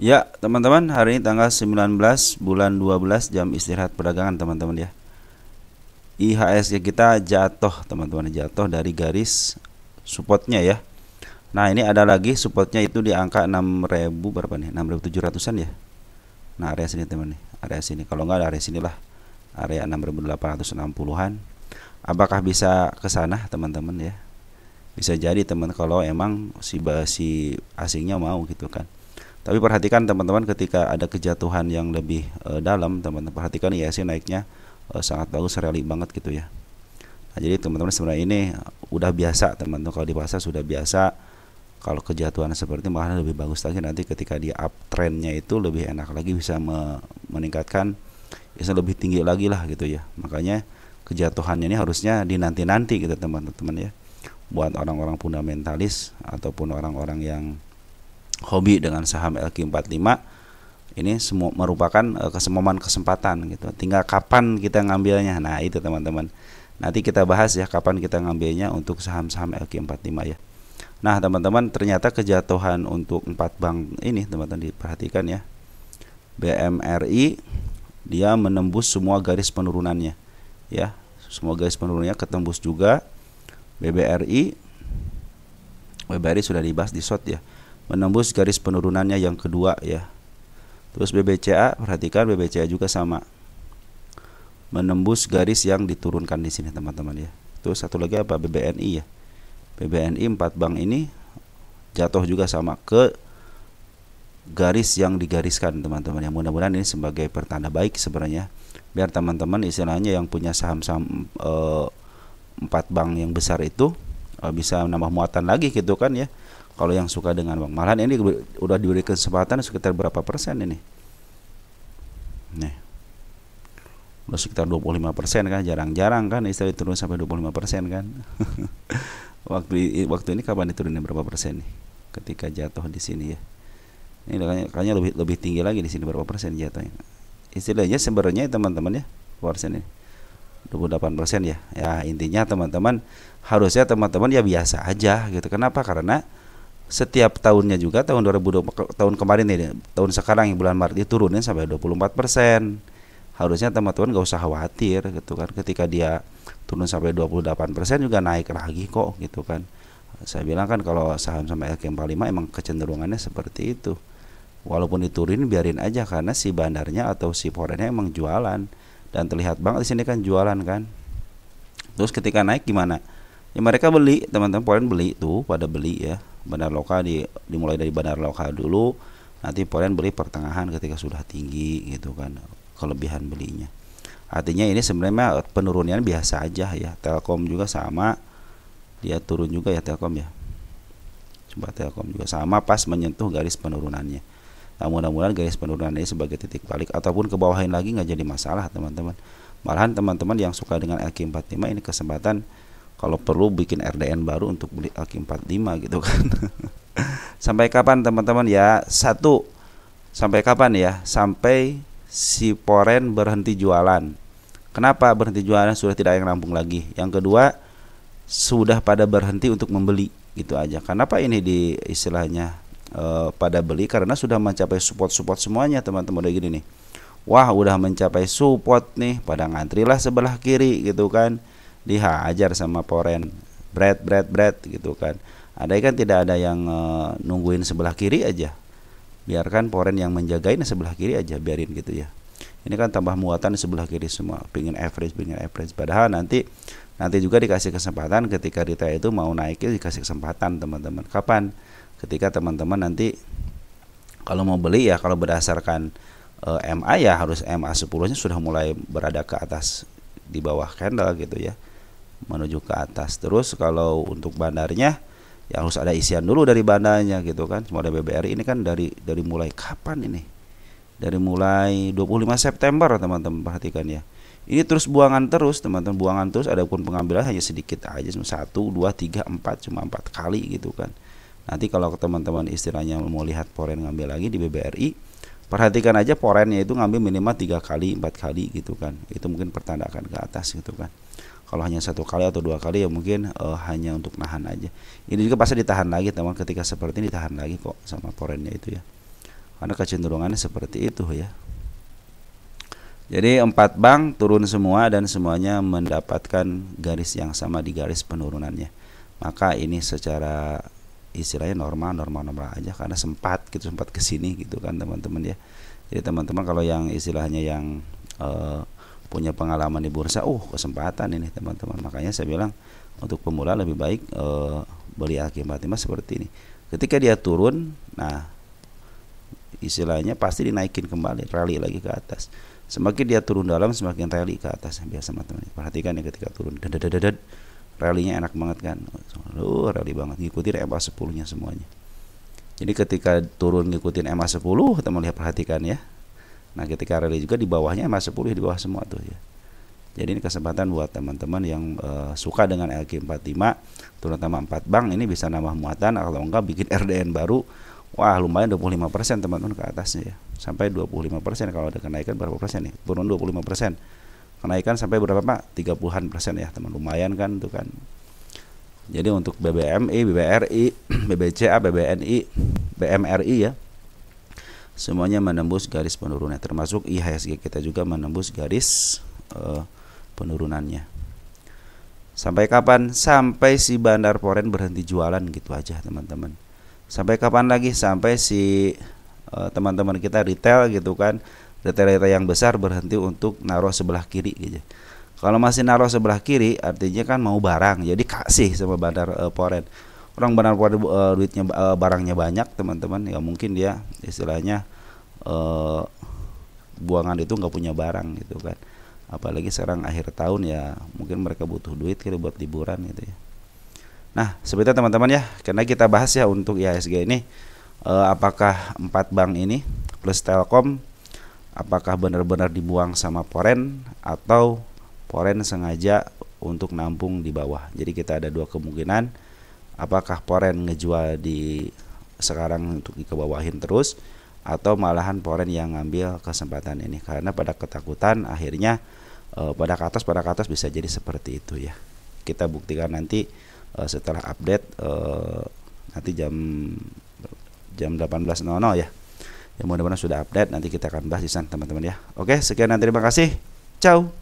Ya, teman-teman, hari ini tanggal 19 bulan 12 jam istirahat perdagangan, teman-teman ya. IHSG kita jatuh, teman-teman, jatuh dari garis supportnya ya. Nah, ini ada lagi supportnya itu di angka 6.000 berapa nih? 6.700-an ya. Nah, area sini, teman nih. Area sini. Kalau nggak ada area sinilah. Area 6.860-an. Apakah bisa ke sana, teman-teman ya? Bisa jadi, teman, kalau emang si asingnya mau gitu kan. Tapi perhatikan teman-teman, ketika ada kejatuhan yang lebih dalam, teman-teman perhatikan IHSG naiknya sangat bagus, rally banget gitu ya. Nah, jadi teman-teman sebenarnya ini udah biasa, teman-teman, kalau di pasar sudah biasa. Kalau kejatuhan seperti malah lebih bagus lagi nanti ketika dia uptrendnya itu lebih enak lagi, bisa meningkatkan, bisa lebih tinggi lagi lah gitu ya. Makanya kejatuhannya ini harusnya dinanti-nanti gitu teman-teman ya. Buat orang-orang fundamentalis ataupun orang-orang yang hobi dengan saham LQ45, ini semua merupakan kesemuan kesempatan gitu. Tinggal kapan kita ngambilnya. Nah, itu teman-teman. Nanti kita bahas ya kapan kita ngambilnya untuk saham-saham LQ45 ya. Nah, teman-teman, ternyata kejatuhan untuk 4 bank ini, teman-teman diperhatikan ya. BMRI dia menembus semua garis penurunannya ya. Semua garis penurunannya ketembus juga. BBRI sudah dibahas di short ya. Menembus garis penurunannya yang kedua ya. Terus BBCA, perhatikan BBCA juga sama. Menembus garis yang diturunkan di sini, teman-teman ya. Terus satu lagi apa? BBNI ya. BBNI 4 bank ini jatuh juga sama ke garis yang digariskan, teman-teman ya. Mudah-mudahan ini sebagai pertanda baik sebenarnya, biar teman-teman istilahnya yang punya saham-saham 4 bank yang besar itu bisa nambah muatan lagi gitu kan ya. Kalau yang suka dengan bank, malahan ini udah diberi kesempatan sekitar berapa persen ini? Nih, udah sekitar 25% kan, jarang-jarang kan istilah turun sampai 25% kan. waktu ini kapan diturunin berapa persen nih? Ketika jatuh di sini ya. Ini kayaknya lebih tinggi lagi di sini, berapa persen jatuhnya? Istilahnya sebenarnya teman-teman ya, persen ini 28% ya. Ya, intinya teman-teman harusnya teman-teman ya biasa aja gitu. Kenapa? Karena setiap tahunnya juga tahun 2020, tahun kemarin nih, tahun sekarang yang bulan Maret itu turunin sampai 24%. Harusnya teman-teman gak usah khawatir gitu kan, ketika dia turun sampai 28% juga naik lagi kok gitu kan. Saya bilang kan kalau saham sama LQ45 emang kecenderungannya seperti itu. Walaupun diturunin biarin aja, karena si bandarnya atau si forennya emang jualan, dan terlihat banget di sini kan jualan kan. Terus ketika naik gimana? Ya mereka beli, teman-teman, foreign beli tuh, pada beli ya. Bandar lokal dimulai dari bandar lokal dulu, nanti foreign beli pertengahan ketika sudah tinggi gitu kan, kelebihan belinya. Artinya ini sebenarnya penurunannya biasa aja ya. Telkom juga sama, dia turun juga ya Telkom ya. Coba Telkom juga sama pas menyentuh garis penurunannya. Nah, mudah-mudahan garis penurunan ini sebagai titik balik, ataupun ke bawahin lagi nggak jadi masalah, teman-teman. Malahan teman-teman yang suka dengan LQ45 ini kesempatan kalau perlu bikin RDN baru untuk beli LQ45 gitu kan. Sampai kapan teman-teman ya? Satu, sampai kapan ya? Sampai si Poren berhenti jualan. Kenapa berhenti jualan? Sudah tidak yang rampung lagi. Yang kedua, sudah pada berhenti untuk membeli, gitu aja. Kenapa ini di istilahnya pada beli? Karena sudah mencapai support semuanya, teman-teman. Udah gini nih, wah udah mencapai support nih, pada ngantrilah sebelah kiri gitu kan, dihajar sama Poren, bread gitu kan. Ada kan tidak ada yang nungguin sebelah kiri aja, biarkan Poren yang menjagain sebelah kiri aja, biarin gitu ya. Ini kan tambah muatan di sebelah kiri semua, pingin average. Padahal nanti juga dikasih kesempatan, ketika retail itu mau naik itu dikasih kesempatan, teman-teman. Kapan? Ketika teman-teman nanti kalau mau beli ya, kalau berdasarkan MA ya harus MA 10-nya sudah mulai berada ke atas, di bawah candle gitu ya, menuju ke atas. Terus kalau untuk bandarnya ya harus ada isian dulu dari bandarnya gitu kan. Model BBRI ini kan dari mulai kapan ini? Dari mulai 25 September, teman-teman perhatikan ya. Ini terus buangan terus, teman-teman, buangan terus. Adapun pengambilan hanya sedikit aja, cuma 1, 2, 3, 4, cuma 4 kali gitu kan. Nanti kalau teman-teman istilahnya mau lihat Poren ngambil lagi di BBRI, perhatikan aja Porennya itu ngambil minimal 3 kali, 4 kali gitu kan. Itu mungkin pertandakan ke atas gitu kan. Kalau hanya 1 kali atau 2 kali ya mungkin hanya untuk nahan aja. Ini juga pasti ditahan lagi, teman, ketika seperti ini ditahan lagi kok sama Porennya itu ya. karena kecenderungannya seperti itu ya. Jadi 4 bank turun semua dan semuanya mendapatkan garis yang sama di garis penurunannya. Maka ini secara istilahnya normal aja, karena sempat ke sini gitu kan teman-teman ya. Jadi teman-teman kalau yang istilahnya yang punya pengalaman di bursa, kesempatan ini teman-teman. Makanya saya bilang untuk pemula lebih baik beli AG45 seperti ini. Ketika dia turun, nah istilahnya pasti dinaikin kembali, rally lagi ke atas. Semakin dia turun dalam, semakin rally ke atas. Biasa teman-teman. Perhatikan ya ketika turun, rally-nya enak banget kan. Rally banget, ngikutin MA10-nya semuanya. Jadi ketika turun ngikutin MA10, teman lihat perhatikan ya. Nah, ketika rally juga di bawahnya MA10 di bawah semua tuh ya. Jadi ini kesempatan buat teman-teman yang suka dengan LQ45, terutama 4 bank, ini bisa nambah muatan, kalau enggak bikin RDN baru. Wah, lumayan 25% teman-teman ke atasnya ya. Sampai 25% kalau ada kenaikan berapa persen nih? Turun 25%. Kenaikan sampai berapa Pak? 30-an persen ya, teman. Lumayan kan tuh kan. Jadi untuk BBMI, BBRI, BBCA, BBNI, BMRI ya, semuanya menembus garis penurunan, termasuk IHSG kita juga menembus garis penurunannya. Sampai kapan? Sampai si Bandar Poren berhenti jualan gitu aja teman-teman. Sampai kapan lagi? Sampai si teman-teman kita retail gitu kan, retail yang besar berhenti untuk naruh sebelah kiri gitu. Kalau masih naruh sebelah kiri artinya kan mau barang, jadi kasih sama Bandar Poren. Orang Bandar Poren duitnya barangnya banyak teman-teman, ya mungkin dia istilahnya buangan itu nggak punya barang gitu kan. Apalagi sekarang akhir tahun ya, mungkin mereka butuh duit kira buat liburan gitu ya. Nah, seperti itu teman-teman ya, karena kita bahas ya untuk IHSG ini, apakah 4 bank ini plus Telkom, apakah benar-benar dibuang sama Poren atau Poren sengaja untuk nampung di bawah. Jadi kita ada 2 kemungkinan, apakah Poren ngejual di sekarang untuk dikebawahin terus, atau malahan Poren yang ngambil kesempatan ini, karena pada ketakutan akhirnya pada ke atas bisa jadi seperti itu ya. Kita buktikan nanti setelah update nanti jam 18.00 ya. Ya mudah-mudahan sudah update, nanti kita akan bahas di sana teman-teman ya. Oke, sekian dan terima kasih. Ciao.